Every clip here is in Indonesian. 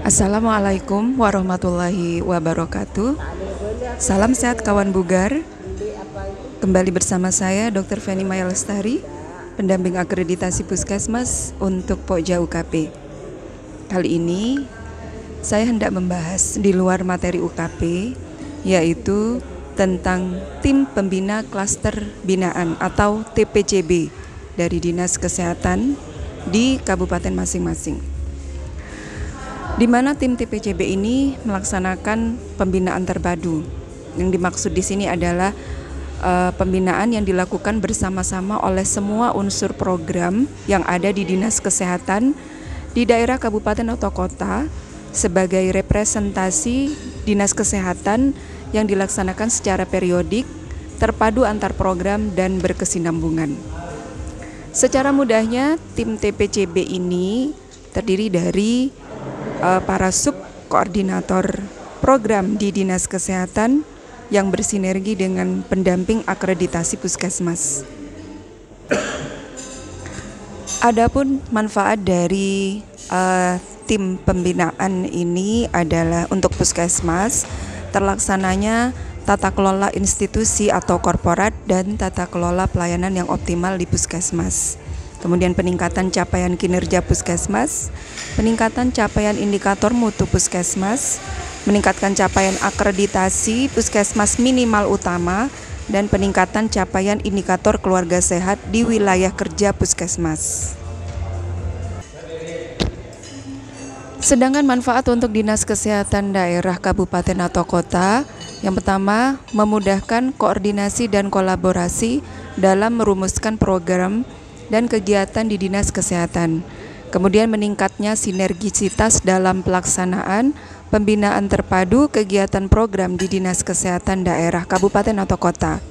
Assalamualaikum warahmatullahi wabarakatuh. Salam sehat kawan bugar. Kembali bersama saya Dr. Feni Maya Lestari, pendamping akreditasi Puskesmas untuk Pokja UKP. Kali ini saya hendak membahas di luar materi UKP, yaitu tentang tim pembina klaster binaan atau TPCB dari Dinas Kesehatan di kabupaten masing-masing, di mana tim TPCB ini melaksanakan pembinaan terpadu. Yang dimaksud di sini adalah pembinaan yang dilakukan bersama-sama oleh semua unsur program yang ada di Dinas Kesehatan di daerah kabupaten atau kota sebagai representasi Dinas Kesehatan yang dilaksanakan secara periodik, terpadu antar program dan berkesinambungan. Secara mudahnya, tim TPCB ini terdiri dari para subkoordinator program di Dinas Kesehatan yang bersinergi dengan pendamping akreditasi Puskesmas. Adapun manfaat dari tim pembinaan ini adalah untuk Puskesmas, terlaksananya tata kelola institusi atau korporat dan tata kelola pelayanan yang optimal di Puskesmas. Kemudian peningkatan capaian kinerja Puskesmas, peningkatan capaian indikator mutu Puskesmas, meningkatkan capaian akreditasi Puskesmas minimal utama, dan peningkatan capaian indikator keluarga sehat di wilayah kerja Puskesmas. Sedangkan manfaat untuk Dinas Kesehatan daerah kabupaten atau kota, yang pertama, memudahkan koordinasi dan kolaborasi dalam merumuskan program dan kegiatan di Dinas Kesehatan. Kemudian meningkatnya sinergisitas dalam pelaksanaan pembinaan terpadu kegiatan program di Dinas Kesehatan daerah kabupaten atau kota.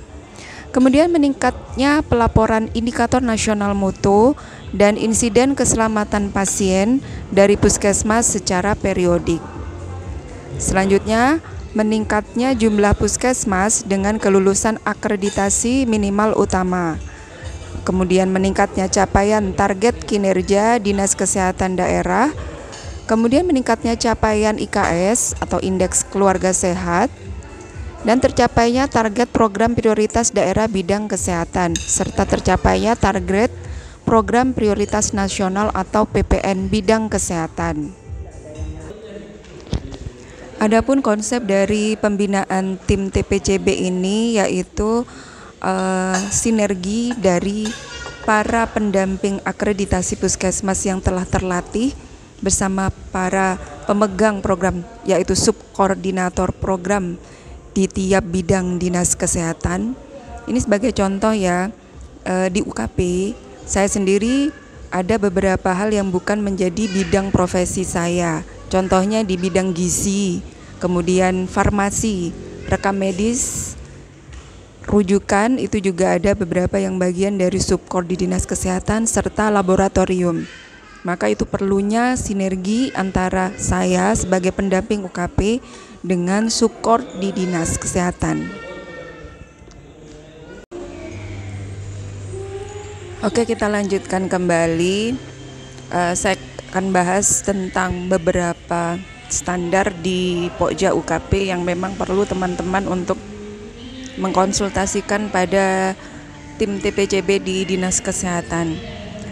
Kemudian meningkatnya pelaporan indikator nasional mutu dan insiden keselamatan pasien dari Puskesmas secara periodik. Selanjutnya, meningkatnya jumlah Puskesmas dengan kelulusan akreditasi minimal utama. Kemudian meningkatnya capaian target kinerja Dinas Kesehatan daerah. Kemudian meningkatnya capaian IKS atau Indeks Keluarga Sehat. Dan tercapainya target program prioritas daerah bidang kesehatan, serta tercapainya target program prioritas nasional atau PPN bidang kesehatan. Adapun konsep dari pembinaan tim TPCB ini yaitu sinergi dari para pendamping akreditasi Puskesmas yang telah terlatih bersama para pemegang program, yaitu subkoordinator program di tiap bidang Dinas Kesehatan. Ini sebagai contoh ya, di UKP saya sendiri ada beberapa hal yang bukan menjadi bidang profesi saya. Contohnya di bidang gizi, kemudian farmasi, rekam medis, rujukan, itu juga ada beberapa yang bagian dari subkor di Dinas Kesehatan, serta laboratorium. Maka itu perlunya sinergi antara saya sebagai pendamping UKP dengan subkor di Dinas Kesehatan. Oke, kita lanjutkan kembali. Saya akan bahas tentang beberapa standar di Pokja UKP yang memang perlu teman-teman untuk mengkonsultasikan pada tim TPCB di Dinas Kesehatan.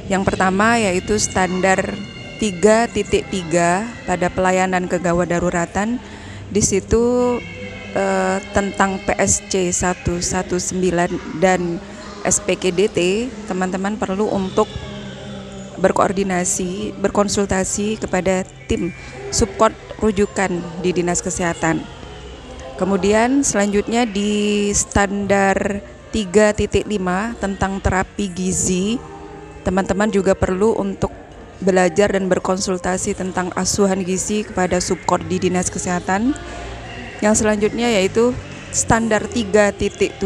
Yang pertama yaitu standar 3.3 pada pelayanan kegawat daruratan. Di situ tentang PSC 119 dan SPKDT, teman-teman perlu untuk berkonsultasi kepada tim support rujukan di Dinas Kesehatan. Kemudian selanjutnya di standar 3.5 tentang terapi gizi, teman-teman juga perlu untuk belajar dan berkonsultasi tentang asuhan gizi kepada subkor di Dinas Kesehatan. Yang selanjutnya yaitu standar 3.7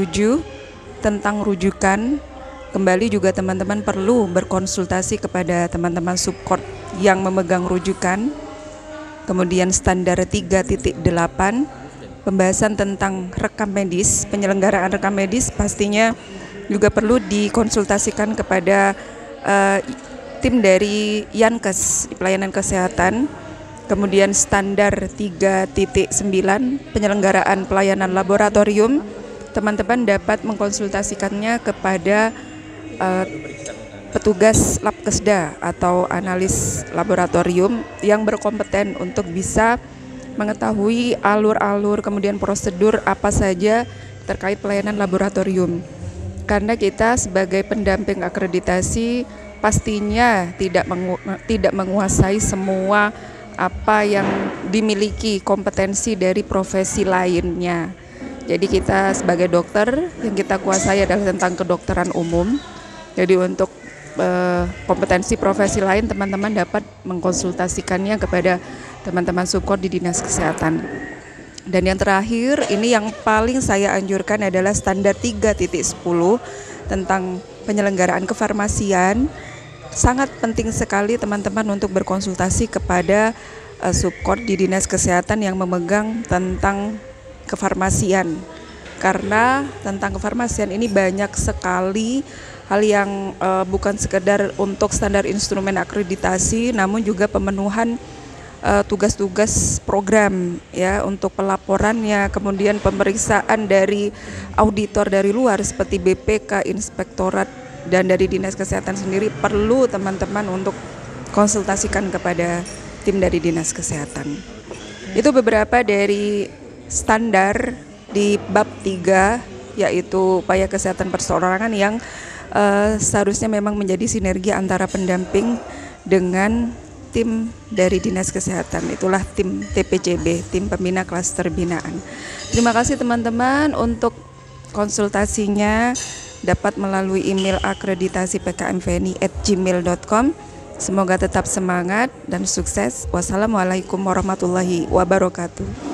tentang rujukan. Kembali juga teman-teman perlu berkonsultasi kepada teman-teman subkor yang memegang rujukan. Kemudian standar 3.8 pembahasan tentang rekam medis, penyelenggaraan rekam medis pastinya juga perlu dikonsultasikan kepada tim dari Yankes pelayanan kesehatan, kemudian standar 3.9 penyelenggaraan pelayanan laboratorium, teman-teman dapat mengkonsultasikannya kepada petugas Labkesda atau analis laboratorium yang berkompeten untuk bisa mengetahui alur-alur kemudian prosedur apa saja terkait pelayanan laboratorium. Karena kita sebagai pendamping akreditasi pastinya tidak menguasai semua apa yang dimiliki kompetensi dari profesi lainnya. Jadi kita sebagai dokter yang kita kuasai adalah tentang kedokteran umum. Jadi untuk kompetensi profesi lain teman-teman dapat mengkonsultasikannya kepada teman-teman subkor di Dinas Kesehatan. Dan yang terakhir, ini yang paling saya anjurkan adalah standar 3.10 tentang penyelenggaraan kefarmasian. Sangat penting sekali teman-teman untuk berkonsultasi kepada subkor di Dinas Kesehatan yang memegang tentang kefarmasian. Karena tentang kefarmasian ini banyak sekali hal yang bukan sekedar untuk standar instrumen akreditasi, namun juga pemenuhan tugas-tugas program ya untuk pelaporannya, kemudian pemeriksaan dari auditor dari luar seperti BPK, inspektorat, dan dari Dinas Kesehatan sendiri perlu teman-teman untuk konsultasikan kepada tim dari Dinas Kesehatan. Itu beberapa dari standar di bab 3 yaitu upaya kesehatan perseorangan yang seharusnya memang menjadi sinergi antara pendamping dengan tim dari Dinas Kesehatan. Itulah tim TPCB, tim pembina klaster binaan. Terima kasih teman-teman. Untuk konsultasinya dapat melalui email akreditasi.pkmveni@gmail.com. Semoga tetap semangat dan sukses. Wassalamualaikum warahmatullahi wabarakatuh.